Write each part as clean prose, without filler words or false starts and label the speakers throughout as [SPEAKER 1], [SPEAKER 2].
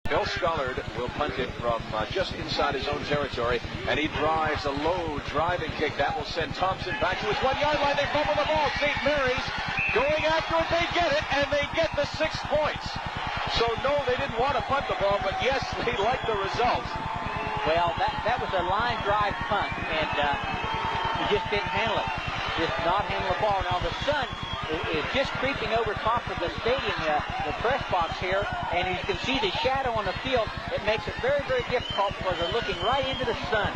[SPEAKER 1] Bill Scullard will punt it from just inside his own territory, and he drives a low driving kick. That will send Thompson back to his 1-yard line. They fumble the ball. St. Mary's going after it. They get it, and they get the 6 points. So, no, they didn't want to punt the ball, but yes, they like the result.
[SPEAKER 2] Well, that was a line drive punt, and he just didn't handle it. Just not handle the ball. Now, the sun is just creeping over top of the stadium, the press box here, and you can see the shadow on the field. It makes it very, very difficult because they're looking right into the sun.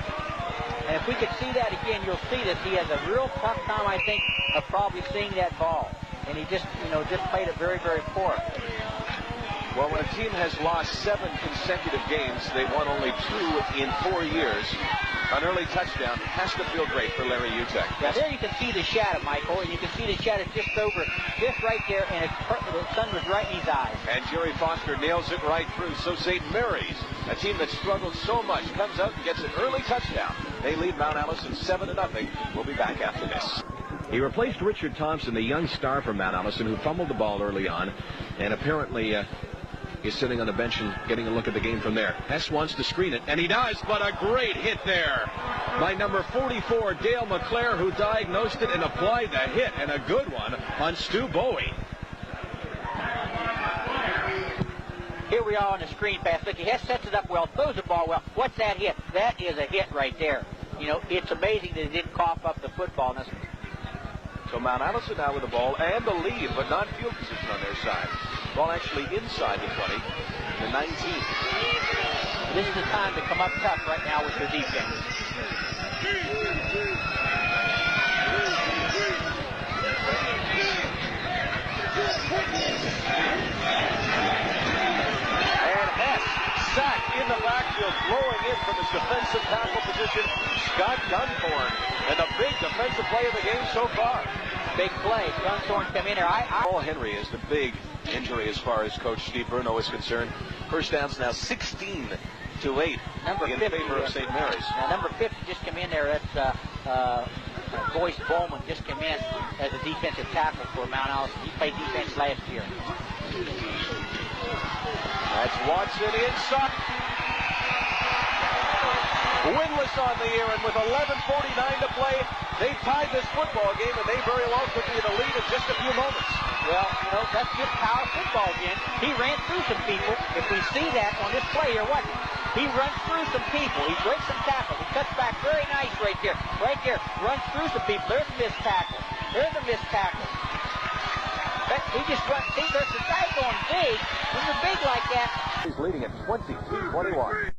[SPEAKER 2] And if we could see that again, you'll see that he has a real tough time, I think, of probably seeing that ball. And he just, just played it very, very poor.
[SPEAKER 1] Well, when a team has lost 7 consecutive games, they won only 2 in 4 years. An early touchdown has to feel great for Larry Utek.
[SPEAKER 2] Now there you can see the shadow, Michael, and you can see the shadow just over, just right there, and the sun was right in his eyes.
[SPEAKER 1] And Jerry Foster nails it right through. So St. Mary's, a team that struggled so much, comes out and gets an early touchdown. They lead Mount Allison 7-0. We'll be back after this. He replaced Richard Thompson, the young star from Mount Allison, who fumbled the ball early on, and apparently is sitting on the bench and getting a look at the game from there. Hess wants to screen it, and he does, but a great hit there by number 44, Dale McClare, who diagnosed it and applied the hit, and a good one on Stu Bowie.
[SPEAKER 2] Here we are on the screen pass. Look, Hess sets it up well, throws the ball well. What's that hit? That is a hit right there. It's amazing that he didn't cough up the football.
[SPEAKER 1] So Mount Allison now with the ball and the lead, but not field position on their side. Ball actually inside the 20, the 19.
[SPEAKER 2] This is the time to come up tough right now with their defense.
[SPEAKER 1] And Hess sacked in the backfield, blowing in from his defensive tackle position, Scott Gunthorne. And the big defensive play of the game so far.
[SPEAKER 2] Big play. Gunthorne come in there.
[SPEAKER 1] Paul Henry is the big injury as far as Coach Steve Bruno is concerned. First down's now 16-8 in favor of St. Mary's.
[SPEAKER 2] Now, number 50 just came in there. That's Boyce Bowman just came in as a defensive tackle for Mount Allison. He played defense last year.
[SPEAKER 1] That's Watson inside. Winless on the year, and with 11:49 to play, they tied this football game, and they very well could be in the lead in just a few moments.
[SPEAKER 2] Well, that's just power football again. He ran through some people. If we see that on this play here, what? He runs through some people. He breaks some tackles. He cuts back very nice right there. Right there. Runs through some people. There's a missed tackle. There's a missed tackle. He just runs. See, there's a guy going big. When you're big like that.
[SPEAKER 1] He's leading at 22-21.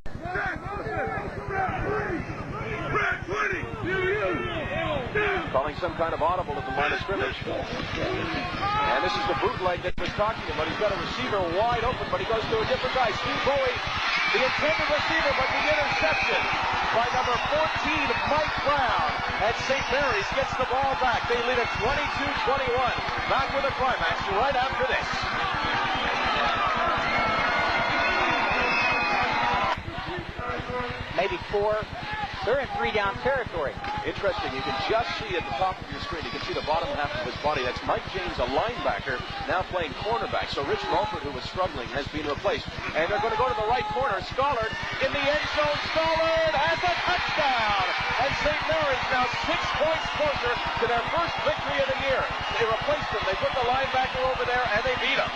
[SPEAKER 1] Calling some kind of audible at the line of scrimmage. And this is the bootleg that was talking about. He's got a receiver wide open, but he goes to a different guy. Steve Bowie, the intended receiver, but the interception by number 14, Mike Brown. And St. Mary's gets the ball back. They lead at 22-21. Back with a climax right after this.
[SPEAKER 2] Maybe 4. They're in 3-down territory.
[SPEAKER 1] Interesting. You can just see at the top of your screen, you can see the bottom half of his body. That's Mike James, a linebacker, now playing cornerback. So Rich Mulford, who was struggling, has been replaced. And they're going to go to the right corner. Scullard in the end zone. Scullard has a touchdown. And St. Mary's now 6 points closer to their first victory of the year. They replaced him. They put the linebacker over there, and they beat him.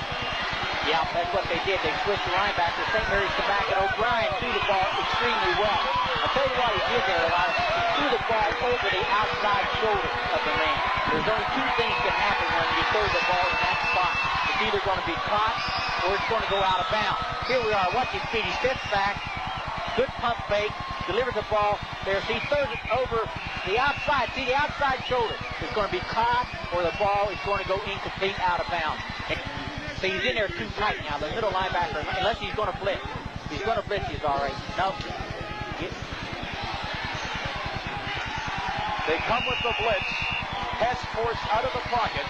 [SPEAKER 2] Yeah, that's what they did. They switched the linebacker. St. Mary's come back, and O'Brien threw the ball extremely well. I'll tell you what he did there, Elias. He threw the ball over the outside shoulder of the man. There's only 2 things can happen when you throw the ball in that spot. It's either going to be caught or it's going to go out of bounds. Here we are. Watch his feet. He steps back. Good pump fake. Delivers the ball there. So he throws it over the outside. See, the outside shoulder. It's going to be caught or the ball is going to go incomplete out of bounds. So he's in there too tight now, the middle linebacker, unless he's going to blitz. If he's going to blitz, he's all right. No.
[SPEAKER 1] They come with the blitz. Hess forced out of the pocket.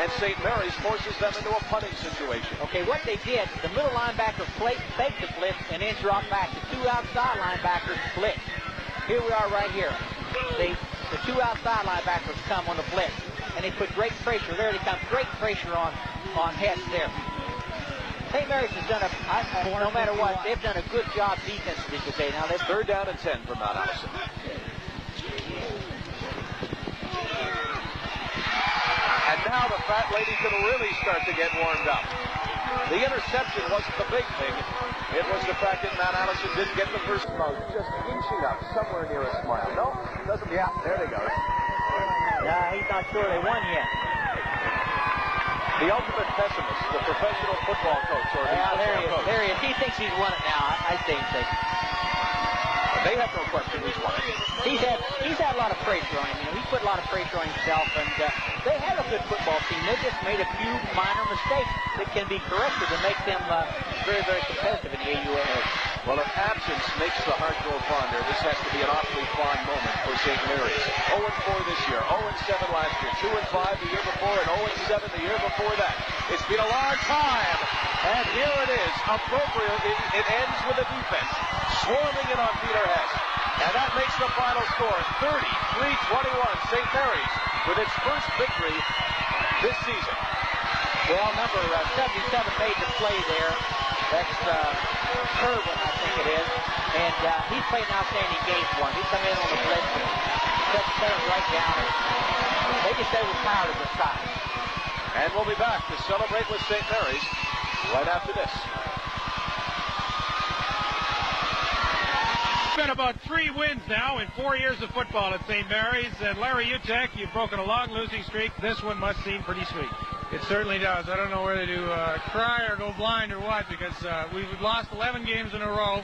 [SPEAKER 1] And St. Mary's forces them into a punting situation.
[SPEAKER 2] Okay, what they did, the middle linebacker faked the blitz and then dropped back. The 2 outside linebackers blitz. Here we are right here. The 2 outside linebackers come on the blitz. And they put great pressure. There they come. Great pressure on Hess there. St. Mary's has done no matter what, they've done a good job defensively today. Now they're
[SPEAKER 1] 3rd down and 10 for Mount Allison. And now the fat lady can really start to get warmed up. The interception wasn't the big thing. It was the fact that Mount Allison didn't get the first mouth, just inching up somewhere near a smile. No, doesn't. Yeah, there they go.
[SPEAKER 2] He's not sure they won yet.
[SPEAKER 1] The ultimate pessimist, the professional football coach. Or
[SPEAKER 2] there he is.
[SPEAKER 1] coach.
[SPEAKER 2] There he is. He thinks he's won it now. I think.
[SPEAKER 1] They have no question he's won it.
[SPEAKER 2] He's had a lot of pressure on him. You know, he's put a lot of pressure on himself, and they have a good football team. They just made a few minor mistakes that can be corrected to make them very, very competitive in the AUAA.
[SPEAKER 1] Well, if absence makes the heart grow fonder, this has to be an awfully fond moment for St. Mary's. 0-4 this year, 0-7 last year, 2-5 the year before, and 0-7 the year before that. It's been a long time, and here it is. Appropriately, it ends with a defense swarming in on Peter Hess. And that makes the final score 33-21. St. Mary's with its first victory this season.
[SPEAKER 2] Well, number 77 made the play there. That's Kerwin, I think it is. And he's played an outstanding game for him. He's come in on the blitz and set him right down. They just say we're tired of the size.
[SPEAKER 1] And we'll be back to celebrate with St. Mary's right after this.
[SPEAKER 3] It's been about 3 wins now in 4 years of football at St. Mary's. And Larry Utek, you've broken a long losing streak. This one must seem pretty sweet. It certainly does. I don't know whether to cry or go blind or what, because we've lost 11 games in a row,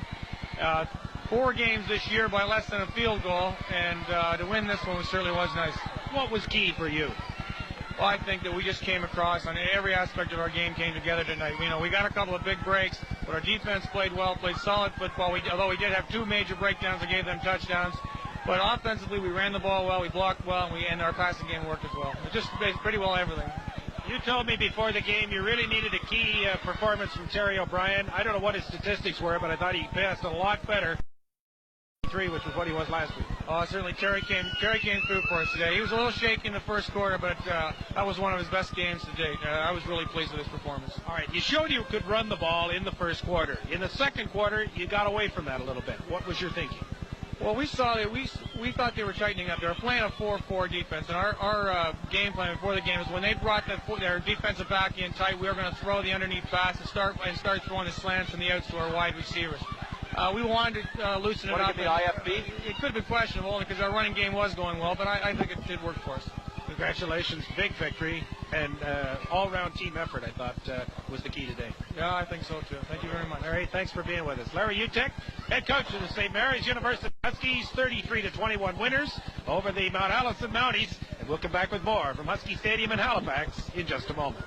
[SPEAKER 3] 4 games this year by less than a field goal, and to win this one certainly was nice. What was key for you? Well, I think that we just came across on every aspect of our game came together tonight. You know, we got a couple of big breaks, but our defense played well, played solid football. Although we did have 2 major breakdowns that gave them touchdowns. But offensively, we ran the ball well, we blocked well, and our passing game worked as well. It just pretty well everything. You told me before the game you really needed a key performance from Terry O'Brien. I don't know what his statistics were, but I thought he passed a lot better. 3, which was what he was last week. Oh, certainly Terry came through for us today. He was a little shaky in the first quarter, but that was one of his best games to date. I was really pleased with his performance.
[SPEAKER 4] All right, you showed you could run the ball in the first quarter. In the second quarter, you got away from that a little bit. What was your thinking?
[SPEAKER 3] Well, we saw that we thought they were tightening up. They were playing a 4-4 defense, and our game plan before the game was when they brought their defensive back in tight, we were going to throw the underneath pass and start throwing the slants and the outs to our wide receivers. We wanted to loosen it up.
[SPEAKER 1] Want to give the IFB?
[SPEAKER 3] It could have been questionable only because our running game was going well, but I think it did work for us.
[SPEAKER 4] Congratulations, big victory, and all-round team effort, I thought, was the key today.
[SPEAKER 3] Yeah, I think so, too. Thank you very much.
[SPEAKER 4] Larry, thanks for being with us. Larry Utek, head coach of the St. Mary's University Huskies, 33-21 winners over the Mount Allison Mounties. And we'll come back with more from Husky Stadium in Halifax in just a moment.